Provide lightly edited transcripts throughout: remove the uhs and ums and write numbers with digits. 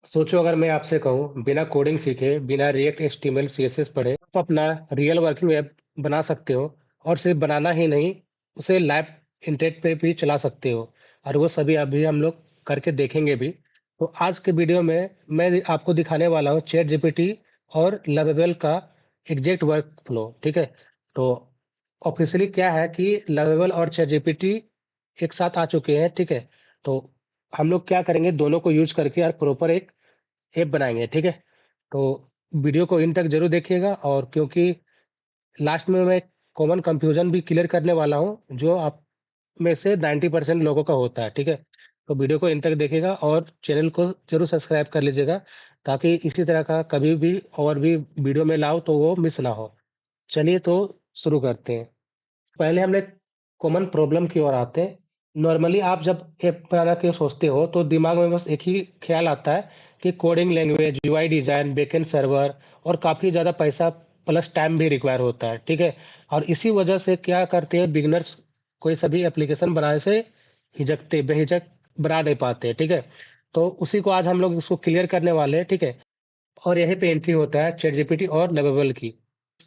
सोचो अगर मैं आपसे कहूँ बिना कोडिंग सीखे, बिना रिएक्ट एचटीएमएल सीएसएस पढ़े आप अपना रियल वर्किंग वेब बना सकते हो और सिर्फ बनाना ही नहीं, उसे लाइव इंटरनेट पे भी चला सकते हो और वो सभी अभी हम लोग करके देखेंगे भी। तो आज के वीडियो में मैं आपको दिखाने वाला हूँ चैट जीपीटी और लवेबल का एग्जैक्ट वर्क फ्लो, ठीक है? तो ऑफिशियली क्या है कि लवेबल और चैट जीपीटी एक साथ आ चुके हैं, ठीक है? तो हम लोग क्या करेंगे, दोनों को यूज करके और प्रॉपर एक ऐप बनाएँगे, ठीक है? तो वीडियो को एंड तक ज़रूर देखिएगा और क्योंकि लास्ट में मैं कॉमन कन्फ्यूज़न भी क्लियर करने वाला हूँ, जो आप में से 90% लोगों का होता है, ठीक है? तो वीडियो को एंड तक देखिएगा और चैनल को ज़रूर सब्सक्राइब कर लीजिएगा, ताकि इसी तरह का कभी भी और भी वीडियो मैं लाऊँ तो वो मिस ना हो। चलिए तो शुरू करते हैं। पहले हम एक कॉमन प्रॉब्लम की ओर आते हैं। नॉर्मली आप जब ऐप बनाना के सोचते हो तो दिमाग में बस एक ही ख्याल आता है कि coding language, UI design, backend server और काफ़ी ज़्यादा पैसा प्लस टाइम भी रिक्वायर होता है, ठीक है? और इसी वजह से क्या करते हैं बिगिनर्स, कोई सभी एप्लीकेशन बनाने से बेहिचक बना नहीं पाते, ठीक है? तो उसी को आज हम लोग इसको क्लियर करने वाले हैं, ठीक है? और यहीं पे एंट्री होता है चैटजीपीटी और लवेबल की।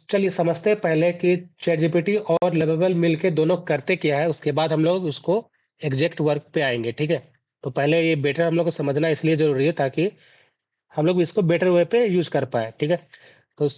चलिए समझते हैं पहले कि चैटजीपीटी और लवेबल मिलके दोनों करते क्या है, उसके बाद हम लोग उसको एग्जैक्ट वर्क पे आएँगे, ठीक है? तो पहले ये बेटर हम लोग को समझना इसलिए ज़रूरी है ताकि हम लोग इसको बेटर वे पे यूज़ कर पाएँ, ठीक है? तो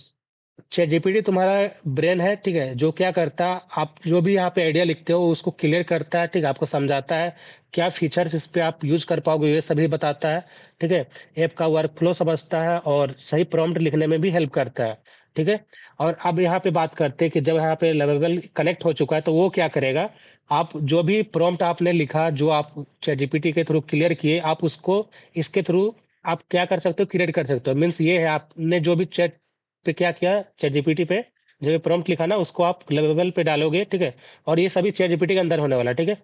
चैटजीपीटी तुम्हारा ब्रेन है, ठीक है? जो क्या करता है, आप जो भी यहाँ पे आइडिया लिखते हो उसको क्लियर करता है, ठीक है? आपको समझाता है, क्या फीचर्स इस पे आप यूज़ कर पाओगे ये सभी बताता है, ठीक है? ऐप का वर्क फ्लो समझता है और सही प्रॉम्प्ट लिखने में भी हेल्प करता है, ठीक है? और अब यहाँ पे बात करते हैं कि जब यहाँ पे लवेबल कनेक्ट हो चुका है तो वो क्या करेगा, आप जो भी प्रॉम्प्ट आपने लिखा, जो आप चैटजीपीटी के थ्रू क्लियर किए, आप उसको इसके थ्रू आप क्या कर सकते हो, क्रिएट कर सकते हो। मीन्स ये है, आपने जो भी चैट पे क्या किया, चैटजीपीटी पे जो भी प्रॉम्प्ट लिखा ना उसको आप लवेबल पे डालोगे, ठीक है? और ये सभी चैटजीपीटी के अंदर होने वाला है, ठीक है?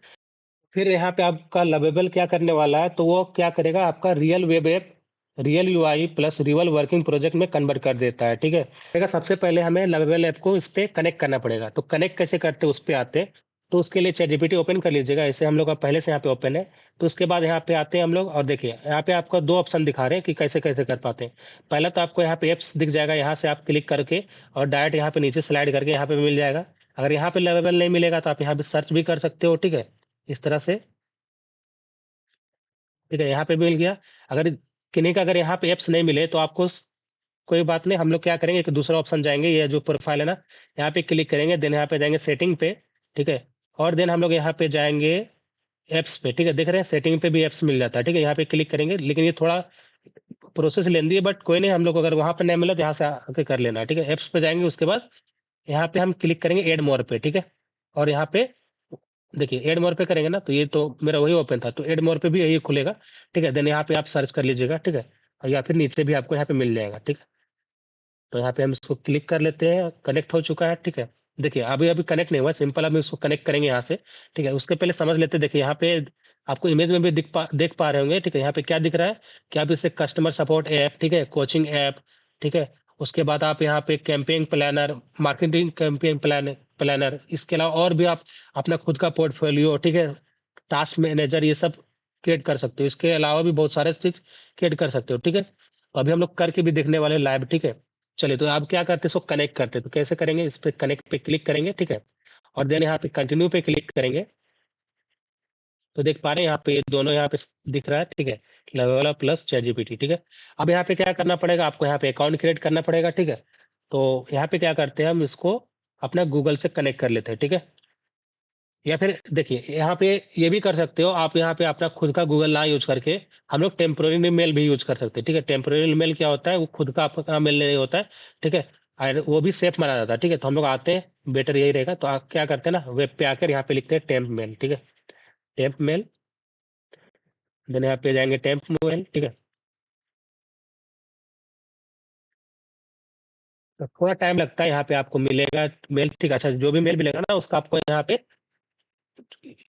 फिर यहाँ पे आपका लवेबल क्या करने वाला है, तो वो क्या करेगा, आपका real web app, real UI plus real working project में कन्वर्ट कर देता है, ठीक है? देखा, सबसे पहले हमें लवेबल ऐप को इस पे कनेक्ट करना पड़ेगा। तो कनेक्ट कैसे करते हैं उस पे आते हैं। तो उसके लिए चैटजीपीटी ओपन कर लीजिएगा, ऐसे हम लोग का पहले से यहाँ पे ओपन है। तो उसके बाद यहाँ पे आते हैं हम लोग और देखिए यहाँ पे आपको 2 ऑप्शन दिखा रहे हैं कि कैसे-कैसे कर पाते हैं। पहला तो आपको यहाँ पे ऐप्स दिख जाएगा, यहाँ से आप क्लिक करके और डायरेक्ट यहाँ पे नीचे स्लाइड करके यहाँ पे मिल जाएगा। अगर यहाँ पे लवेबल नहीं मिलेगा तो आप यहाँ पे सर्च भी कर सकते हो, ठीक है? इस तरह से, ठीक है? यहाँ पे मिल गया। अगर किन्हीं का अगर यहाँ पे ऐप्स नहीं मिले तो आपको कोई बात नहीं, हम लोग क्या करेंगे कि दूसरा ऑप्शन जाएँगे, ये जो प्रोफ़ाइल है ना, यहाँ पे क्लिक करेंगे, देन यहाँ पे जाएँगे सेटिंग पे, ठीक है? और देन हम लोग यहाँ पे जाएँगे ऐप्स पे, ठीक है? देख रहे हैं सेटिंग पे भी ऐप्स मिल जाता है, ठीक है? यहाँ पे क्लिक करेंगे, लेकिन ये थोड़ा प्रोसेस लेंदी है, बट कोई नहीं, हम लोग को अगर वहाँ पे नहीं मिला तो यहाँ से आके कर लेना है, ठीक है? ऐप्स पे जाएँगे, उसके बाद यहाँ पे हम क्लिक करेंगे ऐड मोर पे, ठीक है? और यहाँ पे देखिए ऐड मोर पे करेंगे ना, तो ये तो मेरा वही ओपन था, तो ऐड मोर पे भी यही खुलेगा, ठीक है? देन यहाँ पे आप सर्च कर लीजिएगा, ठीक है? और या फिर नीचे भी आपको यहाँ पे मिल जाएगा, ठीक है? तो यहाँ पे हम इसको क्लिक कर लेते हैं, कनेक्ट हो चुका है, ठीक है? देखिए अभी-अभी कनेक्ट नहीं हुआ, सिंपल हम इसको कनेक्ट करेंगे यहाँ से, ठीक है? उसके पहले समझ लेते हैं, देखिए यहाँ पे आपको इमेज में भी देख पा रहे होंगे, ठीक है? यहाँ पे क्या दिख रहा है कि आप इसे कस्टमर सपोर्ट ऐप, ठीक है? कोचिंग ऐप, ठीक है? उसके बाद आप यहाँ पे campaign planner, marketing campaign planner, इसके अलावा और भी आप अपना खुद का पोर्टफोलियो, ठीक है? टास्क मैनेजर, ये सब क्रिएट कर सकते हो। इसके अलावा भी बहुत सारे चीज़ क्रिएट कर सकते हो, ठीक है? तो अभी हम लोग करके भी देखने वाले हैं लाइव, ठीक है? चलिए तो आप क्या करते हैं, इसको कनेक्ट करते हैं। तो कैसे करेंगे, इस पे कनेक्ट पे क्लिक करेंगे, ठीक है? और देन यहाँ पे कंटिन्यू पे क्लिक करेंगे। तो देख पा रहे हैं यहाँ पे ये दोनों यहाँ पे दिख रहा है, ठीक है? लवेबल प्लस चैटजीपीटी, ठीक है? अब यहाँ पे क्या करना पड़ेगा, आपको यहाँ पे अकाउंट क्रिएट करना पड़ेगा, ठीक है? तो यहाँ पे क्या करते हैं, हम इसको अपना गूगल से कनेक्ट कर लेते हैं, ठीक है? या फिर देखिए यहाँ पे ये भी कर सकते हो आप, यहाँ पे अपना खुद का गूगल ना यूज करके हम लोग टेम्पररी मेल भी यूज कर सकते हैं, ठीक है? टेम्पररी मेल क्या होता है, वो खुद का आपका मेल नहीं होता है, ठीक है? और वो भी सेफ माना जाता है, ठीक है? तो हम लोग आते हैं, बेटर यही रहेगा। तो आप क्या करते हैं ना, वेब पे आकर यहाँ पे लिखते हैं टेम्प मेल, ठीक है? टेम्प मेल, देन यहाँ पे जाएंगे टेम्प मेल, ठीक है? तो थोड़ा टाइम लगता है, यहाँ पे आपको मिलेगा मेल, ठीक है? अच्छा, जो भी मेल मिलेगा ना उसका आपको यहाँ पे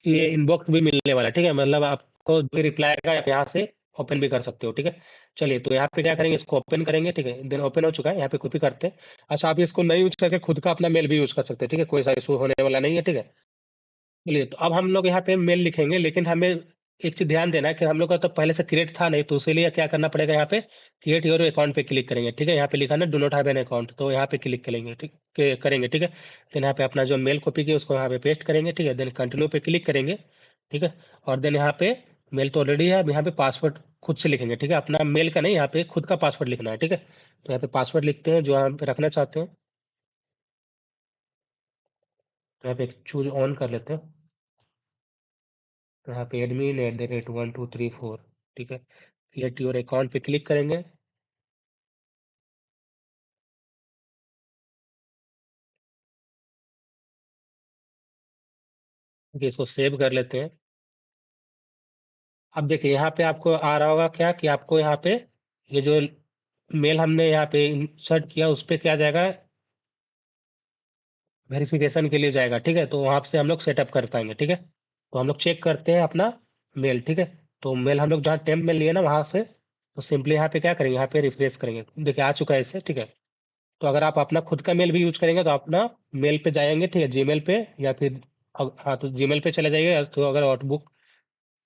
ये इनबॉक्स भी मिलने वाला है, ठीक है? मतलब आपको जो रिप्लाई आएगा आप यहाँ से ओपन भी कर सकते हो, ठीक है? चलिए तो यहाँ पे क्या करेंगे, इसको ओपन करेंगे, ठीक है? देन ओपन हो चुका है, यहाँ पे कॉपी करते हैं। अच्छा, आप इसको नहीं यूज करके खुद का अपना मेल भी यूज कर सकते हैं, ठीक है? कोई सा इशू होने वाला नहीं है, ठीक है? चलिए तो अब हम लोग यहाँ पे मेल लिखेंगे, लेकिन हमें एक चीज़ ध्यान देना कि हम लोग का तो पहले से क्रिएट था नहीं, तो इसीलिए क्या करना पड़ेगा यहाँ पे, क्रिएट योर अकाउंट पे क्लिक करेंगे, ठीक है? यहाँ पे लिखा है ना do not have an account, तो यहाँ पे क्लिक करेंगे, ठीक करेंगे, ठीक है? देन यहाँ पे अपना जो मेल कॉपी किया उसको यहाँ पे पेस्ट करेंगे, ठीक है? देन कंटिन्यू पे क्लिक करेंगे, ठीक है? और देन यहाँ पे मेल तो ऑलरेडी है, अब यहाँ पे पासवर्ड खुद से लिखेंगे, ठीक है? अपना मेल का नहीं, यहाँ पे खुद का पासवर्ड लिखना है, ठीक है? तो यहाँ पे पासवर्ड लिखते हैं जो यहाँ पे रखना चाहते हैं, तो यहाँ पे चूज ऑन कर लेते हैं। तो यहाँ पे admin@123 4, ठीक है? क्रिएट योर अकाउंट पे क्लिक करेंगे, ठीक है? इसको सेव कर लेते हैं। अब देखिए यहाँ पे आपको आ रहा होगा क्या कि आपको यहाँ पे ये जो मेल हमने यहाँ पे इंसर्ट किया उस पे क्या जाएगा, वेरिफिकेशन के लिए जाएगा, ठीक है? तो वहाँ से हम लोग सेटअप कर पाएंगे, ठीक है? तो हम लोग चेक करते हैं अपना मेल, ठीक है? तो मेल हम लोग जहाँ टेम्प में लिए ना वहाँ से, तो सिंपली यहाँ पे क्या करेंगे, यहाँ पे रिफ्रेश करेंगे, देखिए आ चुका है इससे, ठीक है? तो अगर आप अपना खुद का मेल भी यूज करेंगे तो अपना मेल पे जाएंगे, ठीक है? जीमेल पे या फिर हाँ तो जीमेल पे चले जाइए, तो अगर आउटबुक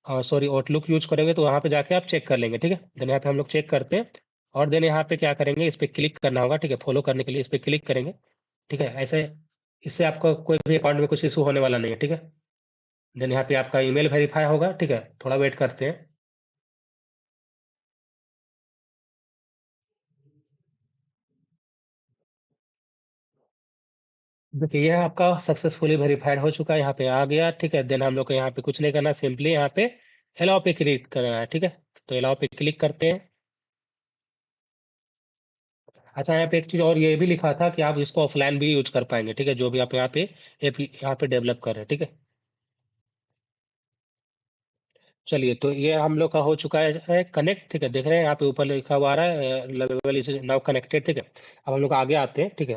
सॉरी आउटलुक यूज करेंगे तो वहाँ पे जाके आप चेक कर लेंगे, ठीक है? देन यहाँ पे हम लोग चेक करते हैं, और देन यहाँ पे क्या करेंगे, इस पे क्लिक करना होगा, ठीक है? फॉलो करने के लिए इस पे क्लिक करेंगे, ठीक है? ऐसे इससे आपका कोई भी अकाउंट में कुछ इशू होने वाला नहीं है, ठीक है? देन यहाँ पे आपका ईमेल वेरीफाई होगा, ठीक है? थोड़ा वेट करते हैं। देखिए ये आपका सक्सेसफुली वेरीफाइड हो चुका है, यहाँ पे आ गया, ठीक है? देन हम लोग को यहाँ पे कुछ नहीं करना, सिंपली यहाँ पे अलाउ पे क्लिक करना है, ठीक है? तो अलाउ पे क्लिक करते हैं। अच्छा यहाँ पे एक चीज़ और ये भी लिखा था कि आप इसको ऑफलाइन भी यूज कर पाएंगे, ठीक है? जो भी आप यहाँ पे ऐप यहाँ पे डेवलप कर रहे हैं, ठीक है? चलिए तो ये हम लोग का हो चुका है कनेक्ट, ठीक है? देख रहे हैं यहाँ पे ऊपर लिखा हुआ आ रहा है लेवल इज नाउ कनेक्टेड, ठीक है? अब हम लोग आगे आते हैं, ठीक है?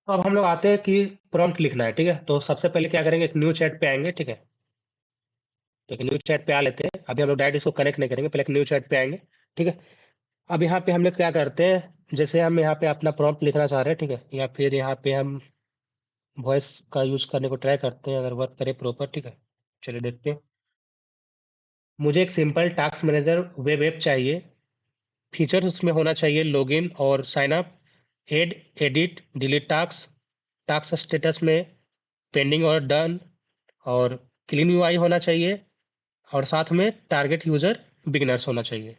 तो अब हम लोग आते हैं कि प्रॉम्प्ट लिखना है, ठीक है? तो सबसे पहले क्या करेंगे, एक न्यू चैट पे आएंगे, ठीक है? तो एक न्यू चैट पे आ लेते हैं, अभी हम लोग डायरेक्ट इसको कनेक्ट नहीं करेंगे, पहले एक न्यू चैट पे आएंगे, ठीक है? अब यहाँ पे हम लोग क्या करते हैं, जैसे हम यहाँ पे अपना प्रॉम्प्ट लिखना चाह रहे हैं, ठीक है? या फिर यहाँ पे हम वॉइस का यूज करने को ट्राई करते हैं, अगर वर्क करे प्रॉपर, ठीक है? चलिए देखते हैं। मुझे एक simple task manager web app चाहिए, फीचर्स उसमें होना चाहिए लॉगिन और sign up, add edit delete task, task status में पेंडिंग और डन, और क्लीन यूआई होना चाहिए, और साथ में टारगेट यूजर बिगिनर्स होना चाहिए।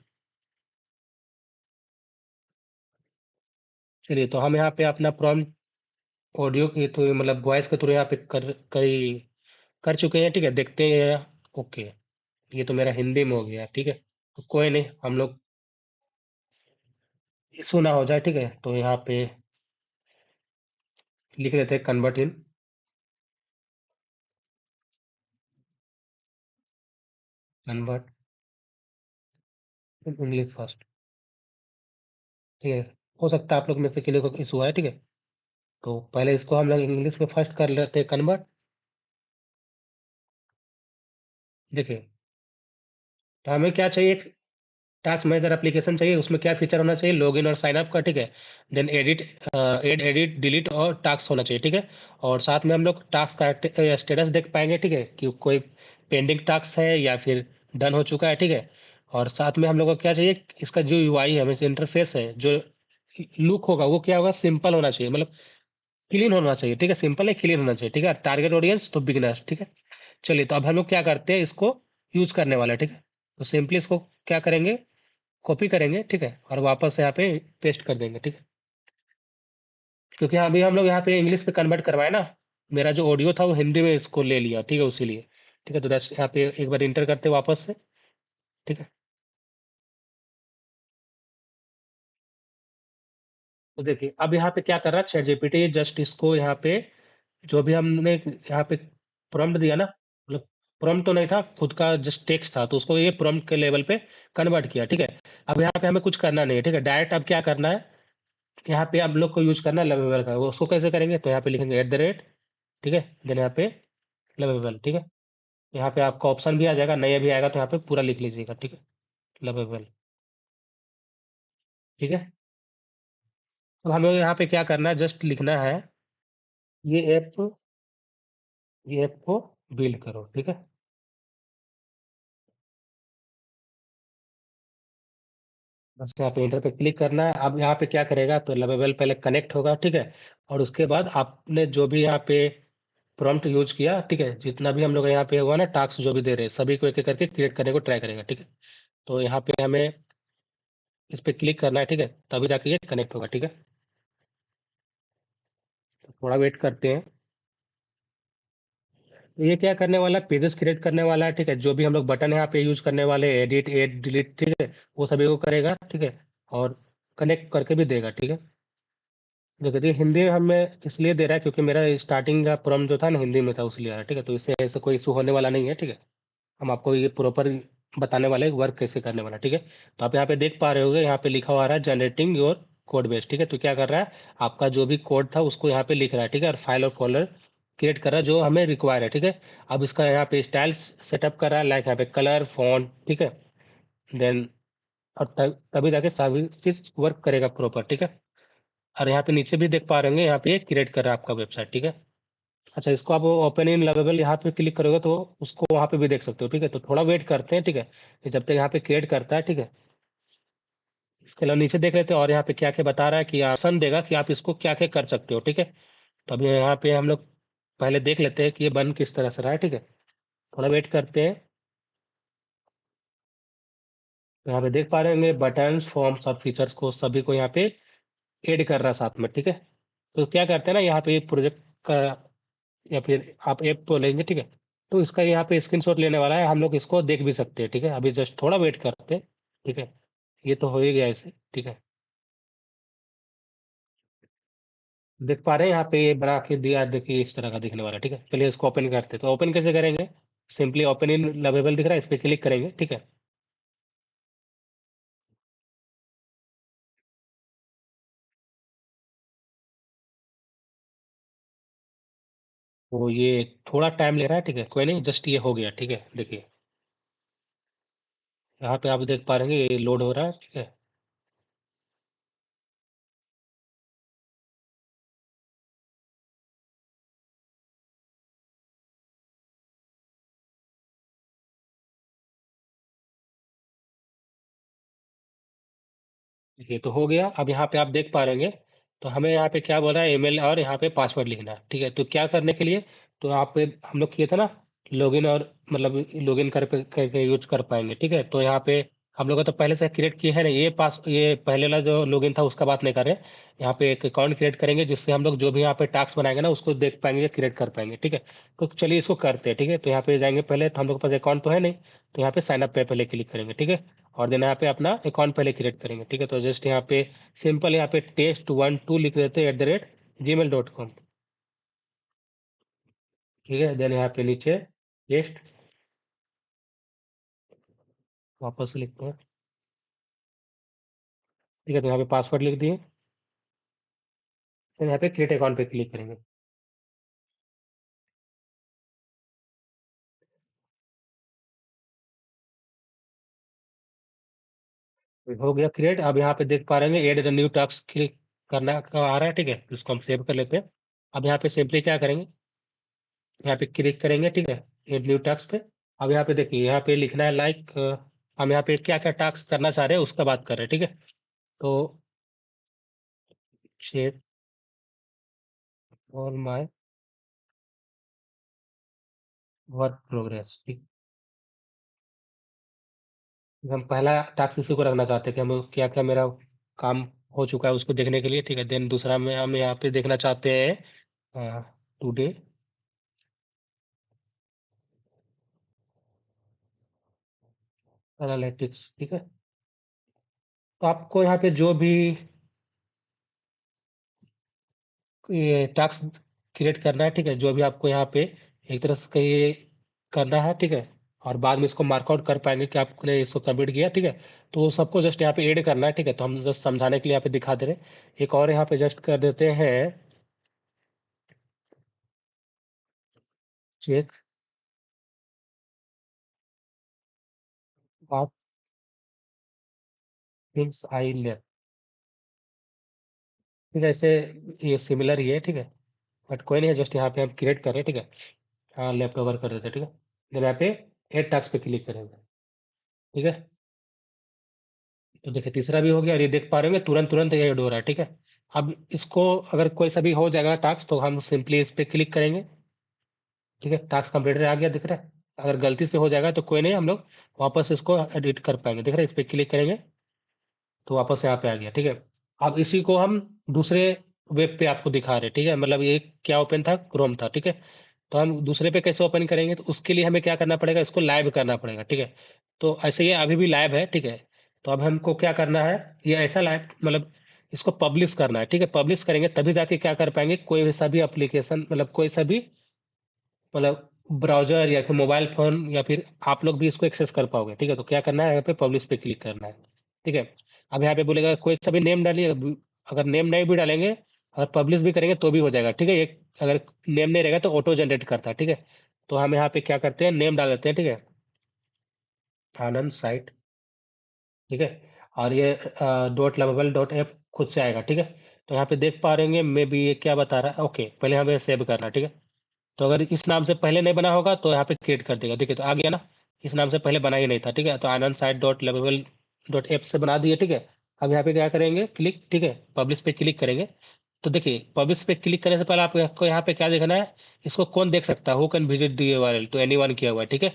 चलिए तो हम यहाँ पे अपना प्रॉम्प्ट ऑडियो के थ्रू मतलब वॉइस के थ्रू यहाँ पे कर चुके हैं, ठीक है? देखते हैं। ओके, ये तो मेरा हिंदी में हो गया, ठीक है? तो कोई नहीं, हम लोग इशू ना हो जाए, ठीक है? तो यहाँ पे लिख देते हैं convert in convert in English first, ठीक है? हो सकता है आप लोग में से किसी को इशू है, ठीक है? तो पहले इसको हम लोग इंग्लिश में फर्स्ट कर लेते हैं कन्वर्ट। देखिए तो हमें क्या चाहिए, टास्क मैनेजर एप्लीकेशन चाहिए, उसमें क्या फीचर होना चाहिए, लॉगिन और साइन अप का, ठीक है? Then edit add edit delete और टास्क होना चाहिए, ठीक है? और साथ में हम लोग टास्क का स्टेटस देख पाएंगे, ठीक है? कि कोई पेंडिंग टास्क है या फिर डन हो चुका है, ठीक है? और साथ में हम लोग को क्या चाहिए, इसका जो यूआई है, मीन्स इंटरफेस है, जो लुक होगा वो क्या होगा, सिंपल होना चाहिए, मतलब क्लीन होना चाहिए, ठीक है? सिंपल है, क्लीन होना चाहिए, ठीक है? टारगेट ऑडियंस तो बिगिनर्स, ठीक है? चलिए तो अब हम लोग क्या करते हैं, इसको यूज करने वाला है, ठीक है? तो सिंपली इसको क्या करेंगे, कॉपी करेंगे, ठीक है? और वापस यहाँ पे पेस्ट कर देंगे, ठीक है? क्योंकि अभी हम लोग यहाँ पे इंग्लिश पे कन्वर्ट करवाए ना, मेरा जो ऑडियो था वो हिंदी में इसको ले लिया, ठीक है? उसी लिए, ठीक है? तो दैट्स यहाँ पे एक बार इंटर करते हैं वापस से, ठीक है? तो देखिए अब यहाँ पे क्या कर रहा है चैट जीपीटी, जस्ट इसको यहाँ पे जो भी हमने यहाँ पे प्रॉम्प्ट दिया ना, मतलब प्रॉम्प्ट तो नहीं था, खुद का जस्ट टेक्स्ट था, तो उसको ये प्रॉम्प्ट के लेवल पे कन्वर्ट किया, ठीक है? अब यहाँ पे हमें कुछ करना नहीं है, ठीक है? डायरेक्ट अब क्या करना है, यहाँ पे आप लोग को यूज करना है लवेबल का, वो उसको कैसे करेंगे, तो यहाँ पे लिखेंगे एट द रेट, ठीक है? देन यहाँ पे लवेबल, ठीक है? यहाँ पे आपका ऑप्शन भी आ जाएगा, नहीं भी आएगा तो यहाँ पे पूरा लिख लीजिएगा, ठीक है? लवेबल, ठीक है? अब हमें यहाँ पे क्या करना है, जस्ट लिखना है ये ऐप ये ऐप को बिल्ड करो, ठीक है। बस यहाँ पे इंटर पे क्लिक करना है। अब यहाँ पे क्या करेगा, तो लेवल पहले कनेक्ट होगा, ठीक है। और उसके बाद आपने जो भी यहाँ पे प्रॉम्प्ट यूज किया, ठीक है, जितना भी हम लोग यहाँ पे हुआ ना टास्क जो भी दे रहे हैं सभी को एक एक करके क्रिएट करने को ट्राई करेगा, ठीक है। तो यहाँ पे हमें इस पे क्लिक करना है, ठीक है, तभी जाके ये कनेक्ट होगा, ठीक है। तो थोड़ा वेट करते हैं। तो ये क्या करने वाला है, पेजेस क्रिएट करने वाला है, ठीक है। जो भी हम लोग बटन यहाँ पे यूज करने वाले हैं, एडिट एड डिलीट, ठीक है, वो सभी को करेगा, ठीक है। और कनेक्ट करके भी देगा, ठीक है। देखिए ये हिंदी हमें इसलिए दे रहा है क्योंकि मेरा स्टार्टिंग का प्रॉम्प्ट जो था ना हिंदी में था, इसलिए आ रहा है, ठीक है। तो इससे ऐसे कोई इशू होने वाला नहीं है, ठीक है। हम आपको ये प्रॉपर बताने वाले हैं वर्क कैसे करने वाला, ठीक है। तो आप यहाँ पे देख पा रहे होंगे, यहाँ पे लिखा हुआ आ रहा है जनरेटिंग योर कोड बेस, ठीक है। तो क्या कर रहा है, आपका जो भी कोड था उसको यहाँ पे लिख रहा है, ठीक है। और फाइल और फोल्डर क्रिएट कर रहा है जो हमें रिक्वायर है, ठीक है। अब इसका यहाँ पे स्टाइल्स सेटअप कर रहा है, लाइक यहाँ पे कलर फॉन्ट, ठीक है। देन और तभी जाके सभी चीज वर्क करेगा प्रॉपर, ठीक है। और यहाँ पे नीचे भी देख पा रहे होंगे, यहाँ पे क्रिएट कर रहा है आपका वेबसाइट, ठीक है। अच्छा, इसको आप ओपन इन लवेबल यहाँ पे क्लिक करोगे तो उसको वहाँ पे भी देख सकते हो, ठीक है। तो थोड़ा वेट करते हैं, ठीक है, ये जब तक यहाँ पे क्रिएट करता है, ठीक है। इसके अलावा नीचे देख लेते हैं और यहाँ पे क्या क्या बता रहा है कि ऑप्शन देगा कि आप इसको क्या क्या कर सकते हो, ठीक है। तो अभी यहाँ पे हम लोग पहले देख लेते हैं कि ये बन किस तरह से रहा है, ठीक है। थोड़ा वेट करते हैं। तो यहाँ पे देख पा रहे होंगे बटन्स फॉर्म्स और फीचर्स को सभी को यहाँ पे ऐड कर रहा है साथ में, ठीक है। तो क्या करते हैं ना, यहाँ पे प्रोजेक्ट का या फिर आप ऐप को लेंगे, ठीक है। तो इसका यहाँ पे स्क्रीनशॉट लेने वाला है, हम लोग इसको देख भी सकते हैं, ठीक है। अभी जस्ट थोड़ा वेट करते हैं, ठीक है। ये तो हो ही गया इसे, ठीक है। देख पा रहे हैं यहाँ पे ये बना के दिया, देखिए इस तरह का दिखने वाला है, ठीक है। चलिए इसको ओपन करते हैं। तो ओपन कैसे करेंगे, सिंपली ओपन इन लवेबल दिख रहा है, इस पर क्लिक करेंगे, ठीक है। तो ये थोड़ा टाइम ले रहा है, ठीक है, कोई नहीं, जस्ट ये हो गया, ठीक है। देखिए यहाँ पे आप देख पा रहे हैं ये लोड हो रहा है, ठीक है। ये तो हो गया। अब यहाँ पे आप देख पा रहे हैं, तो हमें यहाँ पे क्या बोल रहा है, ईमेल और यहाँ पे पासवर्ड लिखना है, ठीक है। तो क्या करने के लिए, तो आप हम लोग किए थे ना लॉगिन, और मतलब लॉगिन करके यूज कर पाएंगे, ठीक है। तो यहाँ पे हम लोग तो पहले से क्रिएट किए है ना, ये पहले वाला जो लॉगिन था उसका बात नहीं कर रहे। यहाँ पे एक अकाउंट क्रिएट करेंगे जिससे हम लोग जो भी यहाँ पे टास्क बनाएंगे ना उसको देख पाएंगे, क्रिएट कर पाएंगे, ठीक है। तो चलिए इसको करते हैं, ठीक है। तो यहाँ पे जाएंगे, पहले तो हम लोग के पास अकाउंट तो है नहीं, तो यहाँ पे साइन अप पे पहले क्लिक करेंगे, ठीक है। और देन यहाँ पे अपना अकाउंट पहले क्रिएट करेंगे, ठीक है। तो जस्ट यहाँ पे सिंपल यहाँ पे test12 लिख देते हैं @gmail.com, ठीक है। देन यहाँ पे नीचे टेस्ट वापस से लिखते हैं, ठीक है। तो यहाँ पे पासवर्ड लिख दिए, फिर यहाँ पे क्रिएट अकाउंट पे क्लिक करेंगे। तो हो गया क्रिएट। अब यहाँ पे देख पा रहे हैं एड न्यू टास्क क्लिक करना का आ रहा है, ठीक है। इसको हम सेव कर लेते हैं। अब यहाँ पे सिंपली क्या करेंगे, यहाँ पे क्लिक करेंगे, ठीक है, एड न्यू टास्क पे। अब यहाँ पे देखिए यहाँ पे लिखना है लाइक, हम यहाँ पे क्या क्या टास्क करना चाह रहे हैं उसका बात कर रहे हैं, ठीक है। तो check all my work progress, ठीक। हम पहला टास्क इसी को रखना चाहते हैं कि हम क्या क्या मेरा काम हो चुका है उसको देखने के लिए, ठीक है। देन दूसरा में हम यहाँ पे देखना चाहते हैं टुडे एनालिटिक्स, ठीक है। तो आपको यहाँ पे जो भी ये टास्क क्रिएट करना है, ठीक है, जो भी आपको यहाँ पे एक तरह से ये करना है, ठीक है। और बाद में इसको मार्कआउट कर पाएंगे कि आपने इसको कंप्लीट किया, ठीक है। तो वो सबको जस्ट यहाँ पे ऐड करना है, ठीक है। तो हम जस्ट समझाने के लिए यहाँ पे दिखा दे रहे हैं। एक और यहाँ पे जस्ट कर देते हैं चेक आप थिंग्स आई लेफ्ट, ठीक है। ऐसे ये सिमिलर ही है, ठीक है। बट कोई नहीं है, जस्ट यहाँ पे हम क्रिएट कर रहे हैं, ठीक है। हाँ, लेफ्ट ओवर कर देते हैं, ठीक है। देन यहाँ पे ऐड टास्क पे क्लिक करेंगे, ठीक है। तो देखिए तीसरा भी हो गया और ये देख पा रहे होंगे तुरंत तुरंत ये ऐड हो रहा है, ठीक है। अब इसको अगर कोई सा भी हो जाएगा टास्क तो हम सिंपली इस पे क्लिक करेंगे, ठीक है। टास्क कंप्लीटेड आ गया, दिख रहा है। अगर गलती से हो जाएगा तो कोई नहीं, हम लोग वापस इसको एडिट कर पाएंगे, दिख रहा है। इस पे क्लिक करेंगे तो वापस यहाँ पे आ गया, ठीक है। अब इसी को हम दूसरे वेब पे आपको दिखा रहे हैं, ठीक है। मतलब ये क्या ओपन था, क्रोम था, ठीक है। तो हम दूसरे पे कैसे ओपन करेंगे, तो उसके लिए हमें क्या करना पड़ेगा, इसको लाइव करना पड़ेगा, ठीक है। तो ऐसे ये अभी भी लाइव है, ठीक है। तो अब हमको क्या करना है, ये ऐसा लाइव मतलब इसको पब्लिश करना है, ठीक है। पब्लिश करेंगे तभी जाके क्या कर पाएंगे, कोई भी सा भी एप्लीकेशन मतलब कोई सा भी मतलब ब्राउज़र या फिर मोबाइल फ़ोन या फिर आप लोग भी इसको एक्सेस कर पाओगे, ठीक है। तो क्या करना है, यहाँ पे पब्लिश पे क्लिक करना है, ठीक है। अब यहाँ पे बोलेगा कोई सा भी नेम डालिए, अगर नेम नहीं भी डालेंगे और पब्लिश भी करेंगे तो भी हो जाएगा, ठीक है। एक अगर नेम नहीं रहेगा तो ऑटो जनरेट करता है, ठीक है। तो हम यहाँ पे क्या करते हैं, नेम डाल देते हैं, ठीक है। आनंद साइट, ठीक है। और ये डॉट लवेबल डॉट ऐप खुद से आएगा, ठीक है। तो यहाँ पे देख पा रहे हैं मे बी ये क्या बता रहा है। ओके, पहले हमें सेव करना है, ठीक है। तो अगर इस नाम से पहले नहीं बना होगा तो यहाँ पे क्रिएट कर देगा, ठीक है। तो आ गया ना, इस नाम से पहले बना ही नहीं था, ठीक है। तो Anand site dot Lovable dot app से बना दिए, ठीक है। अब यहाँ पे क्या करेंगे, क्लिक, ठीक है। पब्लिश पे क्लिक करेंगे। तो देखिए पब्लिश पे क्लिक करने से पहले आपको यहाँ पे क्या देखना है, इसको कौन देख सकता है, who can visit the URL, तो एनीवन किया हुआ है, ठीक है।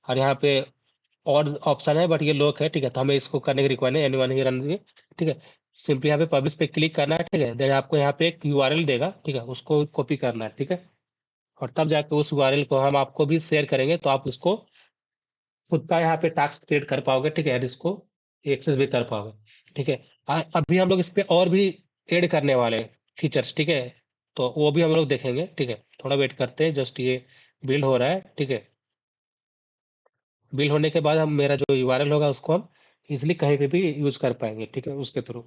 और यहाँ पे और ऑप्शन है बट ये लॉक है, ठीक है। तो हमें इसको करने की रिक्वायरमेंट है, एनीवन ही रन, ठीक है। सिंपली यहाँ पे पब्लिश पे क्लिक करना है, ठीक है। देन आपको यहाँ पे एक यूआरएल देगा, ठीक है, उसको कॉपी करना है, ठीक है। और तब जाके उस यूआरएल को हम आपको भी शेयर करेंगे तो आप उसको खुद का यहाँ पे टास्क क्रिएट कर पाओगे, ठीक है। और इसको एक्सेस भी कर पाओगे, ठीक है। अभी हम लोग इस पे और भी ऐड करने वाले हैं फीचर्स, ठीक है। तो वो भी हम लोग देखेंगे, ठीक है। थोड़ा वेट करते हैं, जस्ट ये बिल्ड हो रहा है, ठीक है। बिल्ड होने के बाद हम मेरा जो यूआरएल होगा उसको हम इजिली कहीं पे भी यूज कर पाएंगे, ठीक है, उसके थ्रू।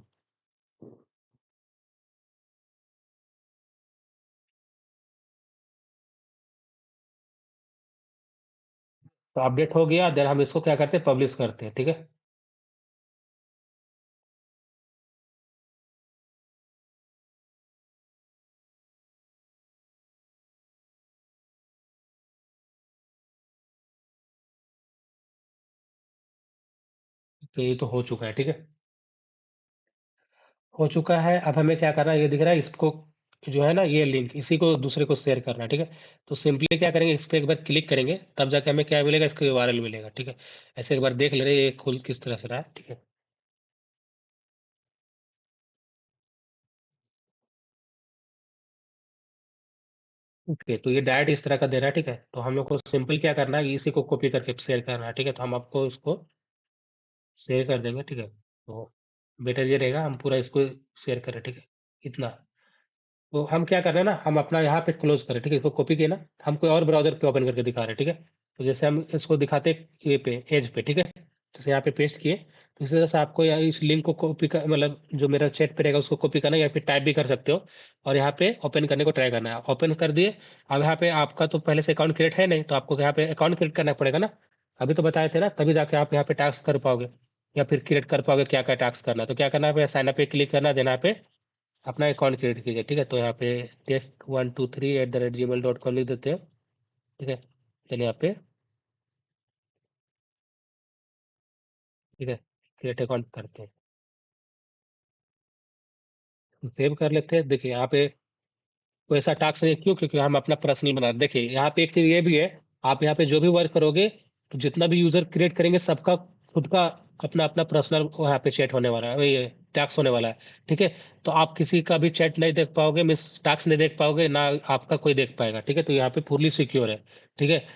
तो अपडेट हो गया, देन हम इसको क्या करते हैं, पब्लिश करते हैं, ठीक है। तो ये तो हो चुका है, ठीक है। हो चुका है। अब हमें क्या करना है, ये दिख रहा है, इसको जो है ना ये लिंक इसी को दूसरे को शेयर करना है, ठीक है। तो सिंपली क्या करेंगे, इस पे एक बार क्लिक करेंगे तब जाके हमें क्या मिलेगा, इसका यूआरएल मिलेगा, ठीक है। ऐसे एक बार देख ले रहे ये खुल किस तरह से रहा है, ठीक है। ओके, तो ये डायरेक्ट इस तरह का दे रहा है, ठीक है। तो हम लोग को सिंपल क्या करना है, इसी को कॉपी करके शेयर करना है, ठीक है। तो हम आपको इसको शेयर कर देंगे, ठीक है। तो बेटर ये रहेगा हम पूरा इसको शेयर करें, ठीक है, इतना। तो हम क्या कर रहे हैं ना, हम अपना यहाँ पे क्लोज करें, ठीक है। इसको कॉपी किए ना, हम कोई और ब्राउज़र पे ओपन करके दिखा रहे हैं, ठीक है। तो जैसे हम इसको दिखाते ये पे एज पे, ठीक है। जैसे यहाँ पे पेस्ट किए, तो इसी तरह से आपको यहाँ इस लिंक को कॉपी कर मतलब जो मेरा चैट पे रहेगा उसको कॉपी करना है, या फिर टाइप भी कर सकते हो। और यहाँ पे ओपन करने को ट्राई करना है, ओपन कर दिए। अब यहाँ पे आपका तो पहले से अकाउंट क्रिएट है नहीं, तो आपको यहाँ पे अकाउंट क्रिएट करना पड़ेगा ना। अभी तो बताए थे ना, तभी जाके आप यहाँ पे टास्क कर पाओगे या फिर क्रिएट कर पाओगे क्या क्या टास्क करना है। तो क्या करना है, साइन अप पे क्लिक करना है, देना यहाँ पे अपना अकाउंट क्रिएट कीजिए, ठीक है। तो यहाँ पे test123@gmail.com लिख देते हैं, ठीक है। चलिए यहाँ पे, ठीक है, क्रिएट अकाउंट करते हैं, सेव कर लेते हैं। देखिए यहाँ पे कोई ऐसा टास्क नहीं, क्यों, क्योंकि हम अपना पर्सनल बना रहे हैं। देखिए यहाँ पे एक चीज ये भी है, आप यहाँ पे जो भी वर्क करोगे तो जितना भी यूजर क्रिएट करेंगे सबका खुद का अपना अपना पर्सनल यहाँ पे चैट होने वाला है, ये टैक्स होने वाला है, ठीक है। तो आप किसी का भी चैट नहीं देख पाओगे, मिस टैक्स नहीं देख पाओगे ना, आपका कोई देख पाएगा, ठीक है। तो यहाँ पे फुल्ली सिक्योर है, ठीक है।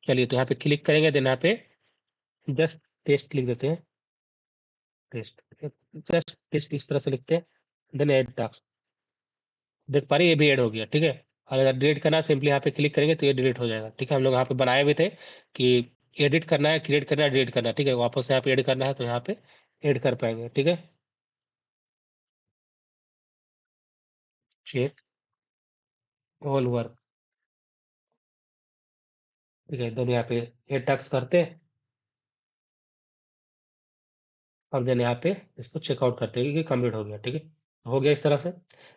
चलिए तो यहाँ पे क्लिक करेंगे, देन यहाँ पे जस्ट टेस्ट लिख देते हैं, टेस्ट, जस्ट टेस्ट इस तरह से लिखते हैं, देन ऐड टास्क। देख पा रहे हैं, ये भी ऐड हो गया, ठीक है। और अगर डिलीट करना है सिंपली यहाँ पे क्लिक करेंगे तो ये डिलीट हो जाएगा, ठीक है। हम लोग यहाँ पे बनाए हुए थे कि एडिट करना है, क्रिएट करना है, डिलीट करना है, ठीक है। वापस से यहाँ पे ऐड करना है तो यहाँ पे ऐड कर पाएंगे, ठीक है। चेक ऑल वर्क, ठीक है। देन यहाँ पे ऐड टास्क करते हैं और देन यहाँ पे इसको चेकआउट करते हैं कि कंप्लीट हो गया, ठीक है। हो गया इस तरह से।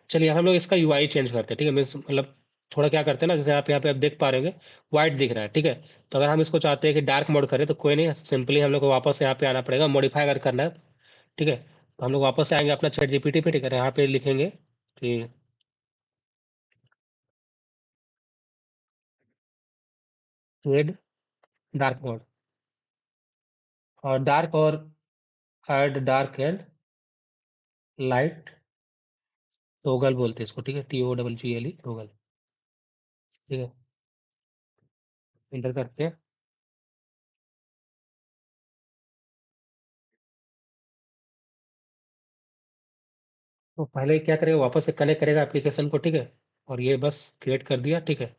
चलिए हम लोग इसका यूआई चेंज करते हैं, ठीक है। मीन्स मतलब थोड़ा क्या करते हैं ना, जैसे आप यहाँ पे आप देख पा रहे होंगे व्हाइट दिख रहा है, ठीक है। तो अगर हम इसको चाहते हैं कि डार्क मोड करें तो कोई नहीं, सिंपली हम लोग को वापस यहाँ पे आना पड़ेगा, मॉडिफाई अगर करना है, ठीक है। तो हम लोग वापस से आएंगे अपना चैट जीपीटी पे, ठीक है, यहाँ पे लिखेंगे कि शेड डार्क मोड, और डार्क और add dark and light toggle बोलते हैं इसको, ठीक है, TOGGLE टोगल, ठीक है। इंटर करते हैं। तो पहले क्या करेगा, वापस से कनेक्ट करेगा एप्लीकेशन को, ठीक है, और ये बस क्रिएट कर दिया, ठीक है।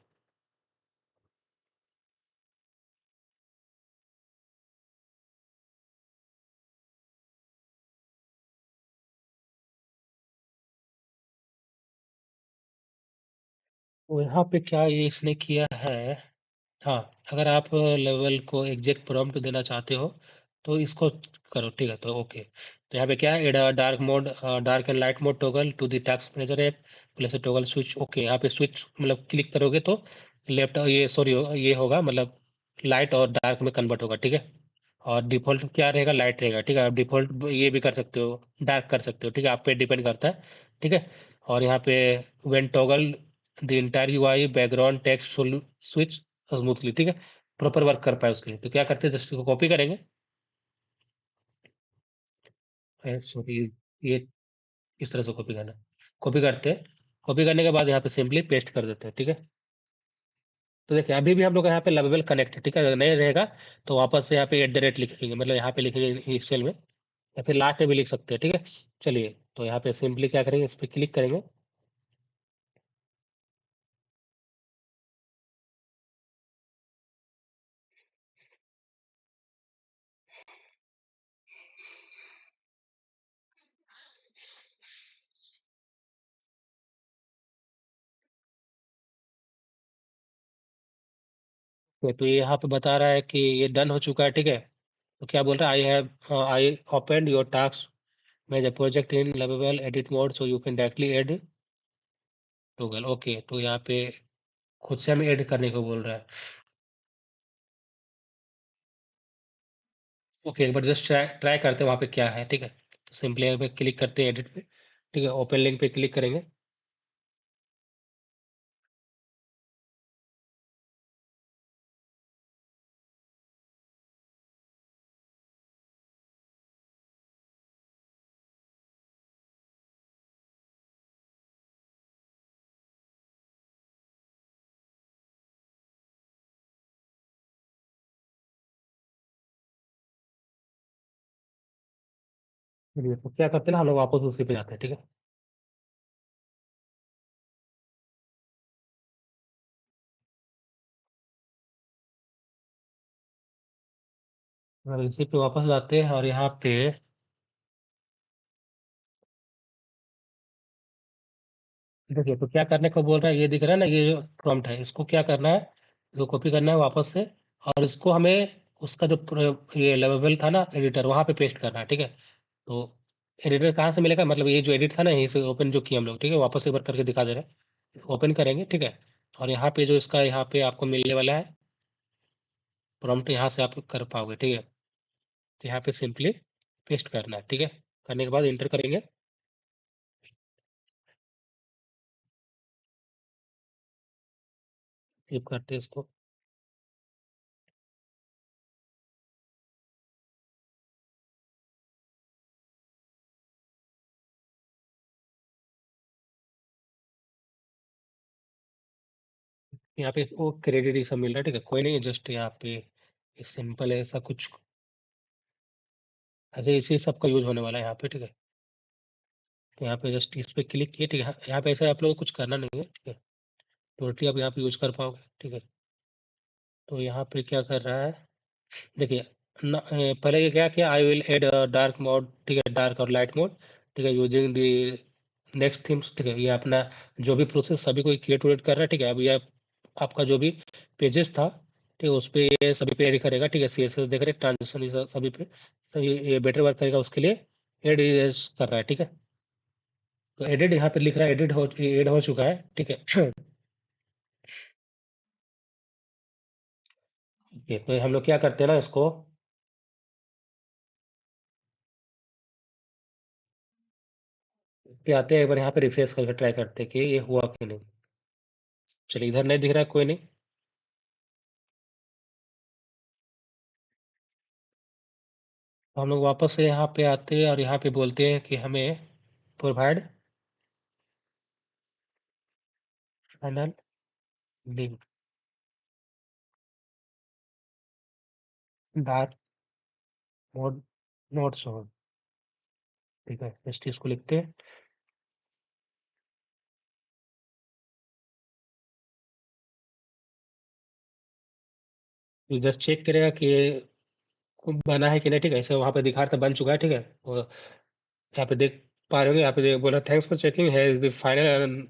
तो यहाँ पे क्या ये इसने किया है, हाँ, अगर आप लेवल को एग्जैक्ट प्रॉम्प्ट देना चाहते हो तो इसको करो, ठीक है। तो ओके, तो यहाँ पे क्या है, add dark mode, dark and light mode toggle to the task manager app, place toggle switch, okay. यहाँ पे स्विच मतलब क्लिक करोगे तो लेफ्ट, ये सॉरी ये होगा, मतलब लाइट और डार्क में कन्वर्ट होगा, ठीक है। और डिफ़ॉल्ट क्या रहेगा, लाइट रहेगा, ठीक है। आप डिफ़ॉल्ट ये भी कर सकते हो, डार्क कर सकते हो, ठीक है, आप पे डिपेंड करता है, ठीक है। और यहाँ पे when toggle the entire UI background text switch smoothly, ठीक है, प्रॉपर वर्क कर पाए उसके लिए। तो क्या करते हैं, जस्ट इसको कॉपी करेंगे, सॉरी, ये इस तरह से कॉपी करना, कॉपी करते हैं। कॉपी करने के बाद यहाँ पे सिंपली पेस्ट कर देते हैं, ठीक है। तो देखिए अभी भी हम लोग का यहाँ पे लवेबल कनेक्ट है, ठीक है। अगर नहीं रहेगा तो वापस से यहाँ पे @ लिखेंगे, मतलब यहाँ पे लिखेंगे इस सेल में, या फिर लास्ट में भी लिख सकते हैं, ठीक है। चलिए, तो यहाँ पे सिंपली क्या करेंगे, इस पर क्लिक करेंगे। तो ये यहाँ पे बता रहा है कि ये डन हो चुका है, ठीक है। तो क्या बोल रहा है, आई ओपन योर टास्क में the project in lovable edit mode so you can directly add toggle, okay. तो यहाँ पे खुद से हमें ऐड करने को बोल रहा है, ओके। एक बार जस्ट ट्राई ट्राई करते हैं वहाँ पे क्या है, ठीक है। तो सिंपली यहाँ पे क्लिक करते हैं एडिट पे, ठीक है, ओपन लिंक पे क्लिक करेंगे। चलिए, तो क्या करते हैं ना, हम लोग वापस उसी पे जाते हैं, ठीक है। इसी पे वापस जाते हैं और यहाँ पे देखिए, तो क्या करने को बोल रहा है, ये दिख रहा है ना, ये जो प्रॉम्प्ट है, इसको क्या करना है, इसको कॉपी करना है वापस से, और इसको हमें उसका जो ये लेवल था ना एडिटर, वहाँ पे पेस्ट करना है, ठीक है। तो एडिटर कहाँ से मिलेगा, मतलब ये जो एडिट था ना, यहीं से ओपन जो किया हम लोग, ठीक है, वापस एक बार करके दिखा दे रहे हैं, ओपन करेंगे, ठीक है। और यहाँ पे जो इसका यहाँ पे आपको मिलने वाला है प्रॉम्प्ट, यहाँ से आप कर पाओगे, ठीक है। तो यहाँ पे सिंपली पेस्ट करना है, ठीक है। करने के बाद इंटर करेंगे। क्लिक करते हैं इसको। यहाँ पे वो क्रेडिट ही सब मिल रहा है, ठीक है, कोई नहीं, जस्ट यहाँ पे सिंपल है ऐसा कुछ, ऐसे इसी सब का यूज होने वाला है यहाँ पे, ठीक है। तो यहाँ पे जस्ट इस पे क्लिक किए, ठीक है। यहाँ पे ऐसा आप लोगों को कुछ करना नहीं है, ठीक है, टोटली आप यहाँ पे यूज कर पाओगे, ठीक है। तो यहाँ पे क्या कर रहा है, देखिए पहले ये क्या किया, I will add dark mode, ठीक है, डार्क और लाइट मोड, ठीक है, यूजिंग दी नेक्स्ट थीम्स, ठीक है। ये अपना जो भी प्रोसेस सभी को क्रिएट वेट कर रहा है, ठीक है। अब ये आपका जो भी पेजेस था, ठीक है, उस पे ये सभी पे एड करेगा, ठीक है। CSS देख रहे ट्रांजिशन सभी पे, तो ये बेटर वर्क करेगा, उसके लिए एड कर रहा है, ठीक है। तो एडिट यहाँ पे लिख रहा है, एडिट हो एड हो चुका है, ठीक है। ये तो हम लोग क्या करते हैं ना इसको, पे आते हैं एक बार यहाँ पे रिफ्रेश करके ट्राई करते हैं कि ये हुआ कि नहीं। चलिए इधर नहीं दिख रहा है, कोई नहीं। तो हम लोग वापस से यहाँ पे आते हैं और यहाँ पे बोलते हैं कि हमें provide final link dark mode note show. ठीक है, इस चीज़ को लिखते हैं। तो जस्ट चेक करेगा कि ये बना है कि नहीं। ठीक है, इसे वहाँ पे दिखा रहा था बन चुका है। ठीक है, और यहाँ पे देख पा रहे होंगे, यहाँ पे बोला थैंक्स फॉर चेकिंग है द फाइनल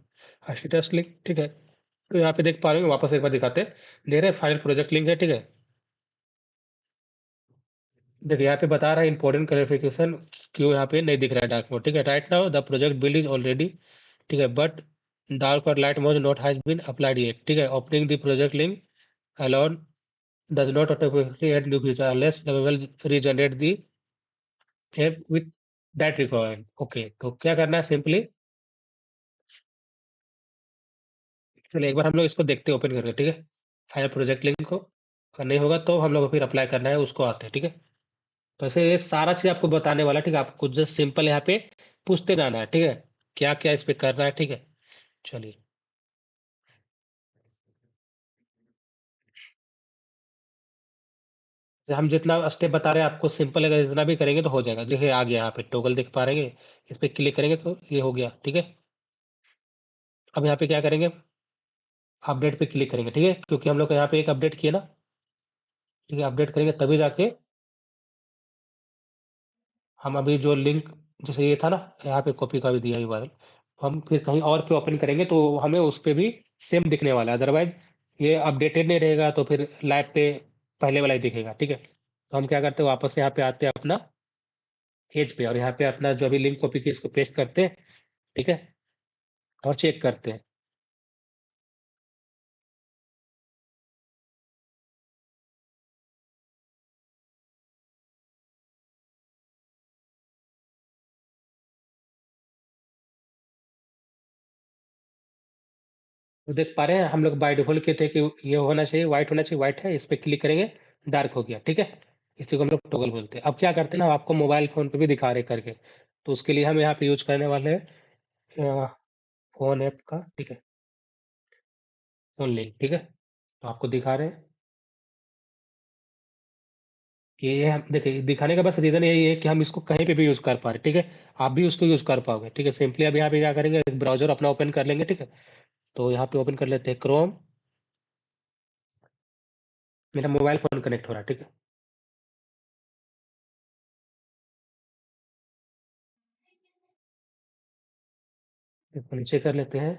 स्टेटस लिंक। ठीक है, तो यहाँ पे देख पा रहे होंगे, वापस एक बार दिखाते हैं। दे रहे फाइनल प्रोजेक्ट लिंक है। ठीक है, देखिए यहाँ पे बता रहा है इंपॉर्टेंट क्लैरिफिकेशन, क्यों यहाँ पे नहीं दिख रहा है डार्क मोड। ठीक है, right now the project build is already, ठीक है, बट डार्क और light mode not has been applied yet. ठीक है, opening the project link allowed does not automatically add new feature unless the will regenerate the app with that requirement। Okay, तो क्या करना है simply, चलिए एक बार हम लोग इसको देखते हैं ओपन करके। ठीक है, फाइल प्रोजेक्ट लिंक को, अगर नहीं होगा तो हम लोग को फिर अप्लाई करना है, उसको आते हैं। ठीक है, तो ऐसे ये सारा चीज आपको बताने वाला है। ठीक है, आपको जस्ट सिंपल यहाँ पे पूछते जाना है। ठीक है, क्या क्या इस पे करना है। ठीक है, चलिए तो हम जितना स्टेप बता रहे हैं आपको सिंपल, अगर इतना भी करेंगे तो हो जाएगा। देखिए आ गया, यहाँ पे टोगल देख पा रहे हैं, इस पे क्लिक करेंगे तो ये हो गया। ठीक है, अब यहाँ पे क्या करेंगे, अपडेट पे क्लिक करेंगे। ठीक है, क्योंकि हम लोग यहाँ पे एक अपडेट किया ना। ठीक है, अपडेट करेंगे तभी जाके हम अभी जो लिंक, जैसे ये था ना, यहाँ पे कॉपी का भी दिया URL, हम फिर कहीं और पे ओपन करेंगे तो हमें उस पे भी सेम दिखने वाला है। अदरवाइज ये अपडेटेड नहीं रहेगा तो फिर लाइव पे पहले वाला ही दिखेगा। ठीक है, तो हम क्या करते हैं, वापस यहाँ पे आते हैं अपना पेज पे, और यहाँ पे अपना जो अभी लिंक कॉपी की इसको पेस्ट करते हैं। ठीक है, और चेक करते हैं। तो देख पा रहे हैं हम लोग बाय डिफॉल्ट के थे कि ये होना चाहिए, व्हाइट होना चाहिए, व्हाइट है। इस पे क्लिक करेंगे, डार्क हो गया। ठीक है, इसी को हम लोग टॉगल बोलते हैं। अब क्या करते हैं ना, आपको मोबाइल फोन पे भी दिखा रहे करके, तो उसके लिए हम यहाँ पे यूज करने वाले हैं फोन ऐप का। ठीक है, फोन लिंक। ठीक है, तो आपको दिखा रहे हैं कि ये हम देखिए, दिखाने का बस रीजन यही है कि हम इसको कहीं पे भी यूज कर पा रहे हैं। ठीक है, आप भी उसको यूज कर पाओगे। ठीक है, सिंपली अब यहाँ पे क्या करेंगे, एक ब्राउजर अपना ओपन कर लेंगे। ठीक है, तो यहाँ पे ओपन कर लेते हैं क्रोम। मेरा मोबाइल फोन कनेक्ट हो रहा है। ठीक है, इसको नीचे कर लेते हैं।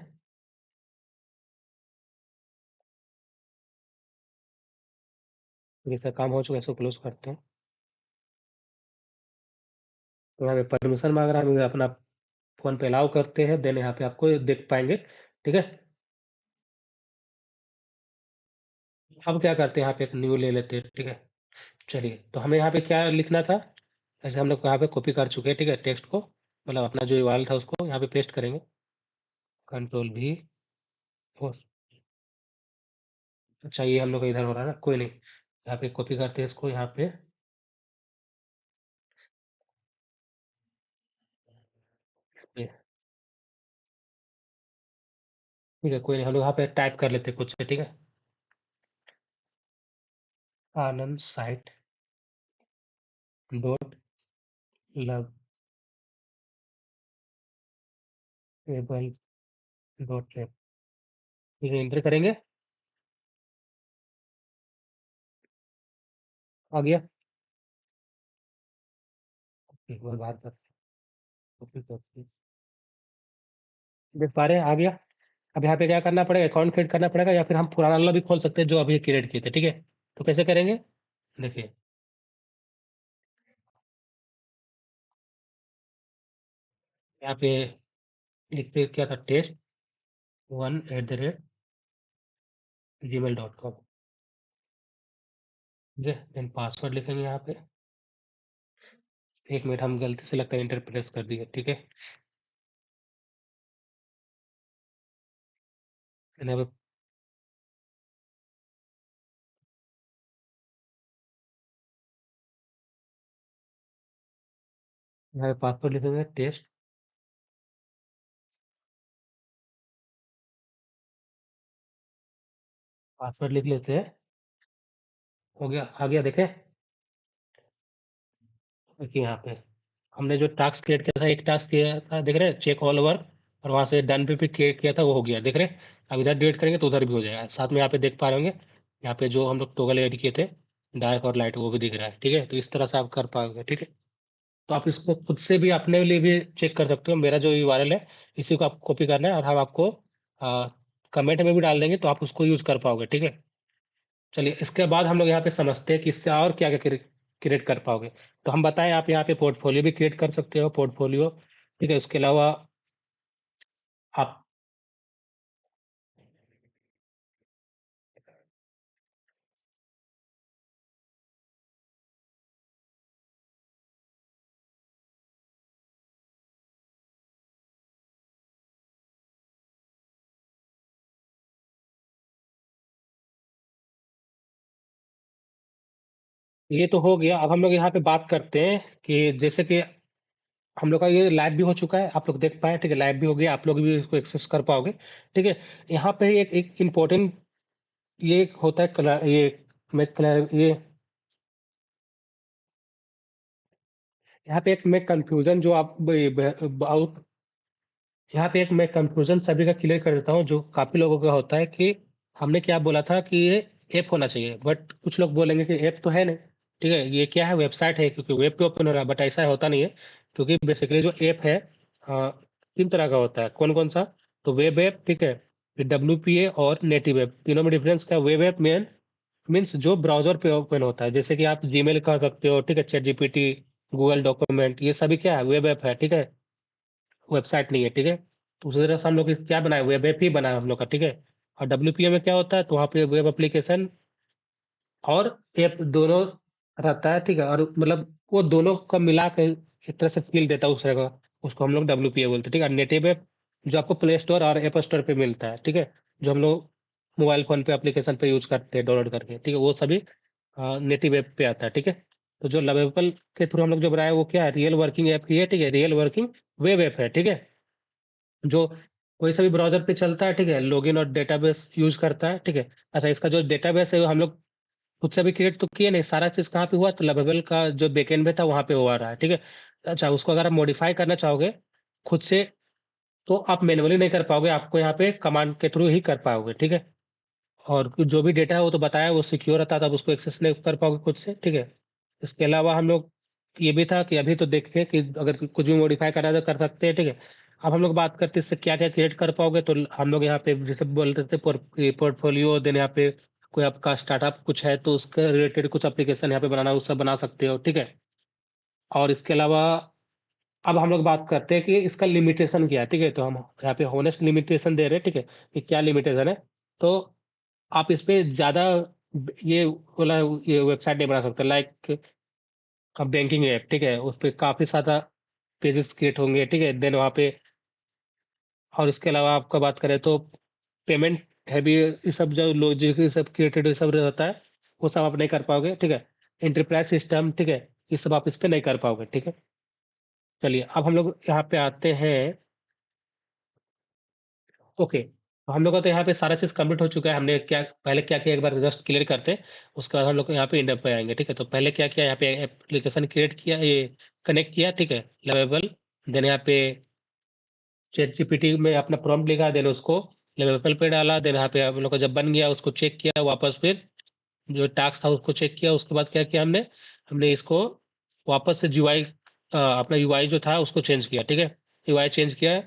इसका काम हो चुका है, इसको क्लोज करते हैं। तो यहाँ पे परमिशन मांग रहा है, हम अपना फोन पे अलाउ करते हैं, देन यहाँ पे आपको देख पाएंगे। ठीक है, अब क्या करते हैं, यहाँ पे एक न्यू ले लेते हैं। ठीक है, चलिए तो हमें यहाँ पे क्या लिखना था, ऐसे हम लोग यहाँ पे कॉपी कर चुके हैं। ठीक है, टेक्स्ट को, मतलब अपना जो URL था उसको यहाँ पे पेस्ट करेंगे, Ctrl+V। ओ, अच्छा ये हम लोग का इधर हो रहा है ना, कोई नहीं, यहाँ पे कॉपी करते हैं इसको यहाँ पे। ये, ठीक है, कोई नहीं, हम लोग यहाँ पे टाइप कर लेते हैं कुछ। ठीक है, Anand site dot Lovable dot net. ठीक है, एंटर करेंगे, आ गया। एक बार बात करते हैं, कॉपी करते हैं। देख पा रहे हैं, आ गया। अब यहाँ पे क्या करना पड़ेगा, अकाउंट क्रिएट करना पड़ेगा, या फिर हम पुराना वाला भी खोल सकते हैं जो अभी क्रिएट किए थे। ठीक है, तो कैसे करेंगे, देखिए यहाँ पे लिखते हैं, क्या था, test1@gmail.com। ठीक है, देन पासवर्ड लिखेंगे यहाँ पे। एक मिनट, हम गलती से लगता है इंटर प्रेस कर दिए। ठीक है, यहाँ पे पासवर्ड लिखेंगे टेस्ट। पासवर्ड लिख लेते हैं। हो गया, आ गया देखे। देखिए यहाँ पे हमने जो टास्क क्रिएट किया था, एक टास्क किया था, देख रहे हैं, चेक ऑल वर्क, और वहां से डन पे भी क्रिएट किया था, वो हो गया, देख रहे हैं। अब इधर डिलीट करेंगे तो उधर भी हो जाएगा। साथ में यहाँ पे देख पा रहे होंगे, यहाँ पे जो हम लोग टोगल ऐड किए थे, डार्क और लाइट, वो भी दिख रहा है। ठीक है, तो इस तरह से आप कर पाओगे। ठीक है, तो आप इसको खुद से भी अपने लिए भी चेक कर सकते हो। मेरा जो यूआरएल है, इसी को आप कॉपी करना है, और हम आपको कमेंट में भी डाल देंगे, तो आप उसको यूज कर पाओगे। ठीक है, चलिए इसके बाद हम लोग यहाँ पे समझते हैं कि इससे और क्या क्या क्रिएट कर पाओगे। तो हम बताएं, आप यहाँ पे पोर्टफोलियो भी क्रिएट कर सकते हो, पोर्टफोलियो। ठीक है, उसके अलावा आप, ये तो हो गया। अब हम लोग यहाँ पे बात करते हैं कि जैसे कि हम लोग का ये लाइव भी हो चुका है, आप लोग देख पाए। ठीक है, लाइव भी हो गया, आप लोग भी इसको एक्सेस कर पाओगे। ठीक है, यहाँ पे एक एक इम्पोर्टेंट ये एक होता है ये मैं ये यहाँ पे एक मैं कंफ्यूजन जो आप यहाँ पे एक मैं कंफ्यूजन सभी का क्लियर कर देता हूँ, जो काफी लोगों का होता है कि हमने क्या बोला था कि ये ऐप होना चाहिए, बट कुछ लोग बोलेंगे कि ऐप तो है नहीं। ठीक है, ये क्या है, वेबसाइट है, क्योंकि वेब पे ओपन हो रहा है। बट ऐसा होता नहीं है, क्योंकि बेसिकली जो ऐप है, अ, तीन तरह का होता है। कौन कौन सा? तो वेब ऐप, ठीक है, फिर WPA और नेटिव ऐप। तीनों में डिफरेंस क्या? वेब ऐप मीन्स जो ब्राउजर पे ओपन होता है, जैसे कि आप जीमेल कर सकते हो। ठीक है, चैट जीपीटी, गूगल डॉक्यूमेंट, ये सभी क्या है, वेब ऐप है। ठीक है, वेबसाइट नहीं है। ठीक है, तो उसी तरह से हम लोग क्या बनाए, वेब ऐप ही बनाया हम लोग का। ठीक है, और WPA में क्या होता है, तो वहाँ पे वेब एप्लीकेशन और ऐप दोनों रहता है। ठीक है, और मतलब वो दोनों का मिला के एक तरह से फील देता है उस तरह का, उसको हम लोग WPA बोलते हैं। ठीक है, नेटिव ऐप जो आपको प्ले स्टोर और ऐप स्टोर पे मिलता है। ठीक है, जो हम लोग मोबाइल फोन पे एप्लीकेशन पे यूज करते हैं डाउनलोड करके। ठीक है, वो सभी नेटिव ऐप पे आता है। ठीक है, तो जो लवेबल के थ्रू हम लोग जो बनाया है, वो क्या है, रियल वर्किंग ऐप ही है। ठीक है, रियल वर्किंग वेब ऐप है। ठीक है, जो कोई सा भी ब्राउज़र पे चलता है। ठीक है, लॉगिन और डेटाबेस यूज़ करता है। ठीक है, अच्छा, इसका जो डेटाबेस है वो हम लोग खुद से अभी क्रिएट तो किए नहीं, सारा चीज़ कहाँ पे हुआ, तो लवेबल का जो बैकएंड में था वहाँ पे हुआ रहा है। ठीक है, अच्छा, उसको अगर आप मॉडिफाई करना चाहोगे खुद से, तो आप मैनुअली नहीं कर पाओगे, आपको यहाँ पे कमांड के थ्रू ही कर पाओगे। ठीक है, और जो भी डेटा है वो तो बताया, वो सिक्योर रहता है, तो आप उसको एक्सेस नहीं कर पाओगे खुद से। ठीक है, इसके अलावा हम लोग ये भी था कि अभी तो देखें कि अगर कुछ भी मॉडिफाई करना है तो कर सकते हैं। ठीक है, अब हम लोग बात करते हैं इससे क्या क्या क्रिएट कर पाओगे। तो हम लोग यहाँ पे जैसे बोल रहे थे, पोर्टफोलियो, देन यहाँ पे कोई आपका स्टार्टअप कुछ है तो उसके रिलेटेड कुछ एप्लीकेशन यहाँ पे बनाना, वो सब बना सकते हो। ठीक है, और इसके अलावा अब हम लोग बात करते हैं कि इसका लिमिटेशन क्या है। ठीक है, तो हम यहाँ पे होनेस्ट लिमिटेशन दे रहे हैं। ठीक है, कि क्या लिमिटेशन है, तो आप इस पे ज़्यादा ये वाला ये वेबसाइट नहीं बना सकते, लाइक बैंकिंग ऐप। ठीक है, उस पे काफ़ी ज़्यादा पेजेस क्रिएट होंगे। ठीक है, देन वहाँ पे, और इसके अलावा आपका बात करें तो पेमेंट हैवी, ये सब जो लॉजिक ये सब क्रिएटेड ये सब रहता है, वो सब आप नहीं कर पाओगे। ठीक है, एंटरप्राइज सिस्टम, ठीक है, ये सब आप इस पे नहीं कर पाओगे। ठीक है, चलिए अब हम लोग यहाँ पे आते हैं। ओके, तो हम लोग का तो यहाँ पे सारा चीज़ कंप्लीट हो चुका है। हमने क्या पहले क्या किया, एक बार जस्ट क्लियर करते हैं, उसके बाद हम लोग यहाँ पे इंड पे आएंगे। ठीक है, तो पहले क्या किया, यहाँ पे एप्लीकेशन क्रिएट किया, ये कनेक्ट किया। ठीक है, लेवेबल, देन यहाँ पे चैट जीपीटी में अपना प्रॉम्प्ट लिखा, देन उसको लेवेबल पे डाला, देन यहाँ पे हम लोग का जब बन गया उसको चेक किया वापस, फिर जो टास्क था उसको चेक किया। उसके बाद क्या किया हमने, हमने इसको वापस से यूआई, अपना यूआई जो था उसको चेंज किया। ठीक है, यूआई चेंज किया,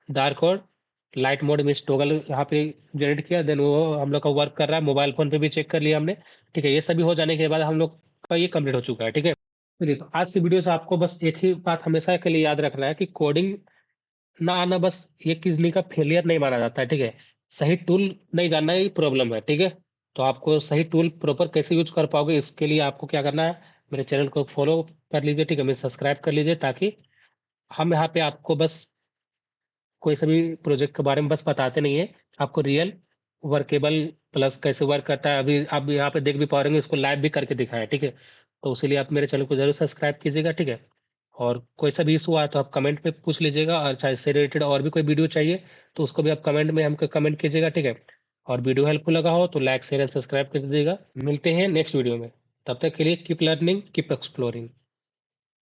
डार्क और लाइट मोड में टॉगल यहाँ पे जनरेट किया, देन वो हम लोग का वर्क कर रहा है। मोबाइल फोन पे भी चेक कर लिया हमने। ठीक है, ये सभी हो जाने के बाद हम लोग का ये कंप्लीट हो चुका है। ठीक है, चलिए, तो आज की वीडियो से आपको बस एक ही बात हमेशा के लिए याद रखना है कि कोडिंग ना आना बस ये किसी का फेलियर नहीं माना जाता है। ठीक है, सही टूल नहीं जानना ही प्रॉब्लम है। ठीक है, तो आपको सही टूल प्रॉपर कैसे यूज़ कर पाओगे, इसके लिए आपको क्या करना है, मेरे चैनल को फ़ॉलो कर लीजिए, ठीक है? मेरे सब्सक्राइब कर लीजिए, ताकि हम यहाँ पे आपको बस कोई सा भी प्रोजेक्ट के बारे में बस बताते नहीं हैं, आपको रियल वर्केबल प्लस कैसे वर्क करता है, अभी आप यहाँ पे देख भी पा रहे होंगे, इसको लाइव भी करके दिखाया है, ठीक है? तो इसीलिए आप मेरे चैनल को ज़रूर सब्सक्राइब कीजिएगा, ठीक है? और कोई सा भी इश्यू आए तो आप कमेंट में पूछ लीजिएगा, और चाहे इससे रिलेटेड और भी कोई वीडियो चाहिए, तो उसको भी आप कमेंट में हमको कमेंट कीजिएगा, ठीक है? और वीडियो हेल्पफुल लगा हो तो लाइक, शेयर एंड सब्सक्राइब कर दीजिएगा। मिलते हैं नेक्स्ट वीडियो में। तब तक के लिए कीप लर्निंग, कीप एक्सप्लोरिंग।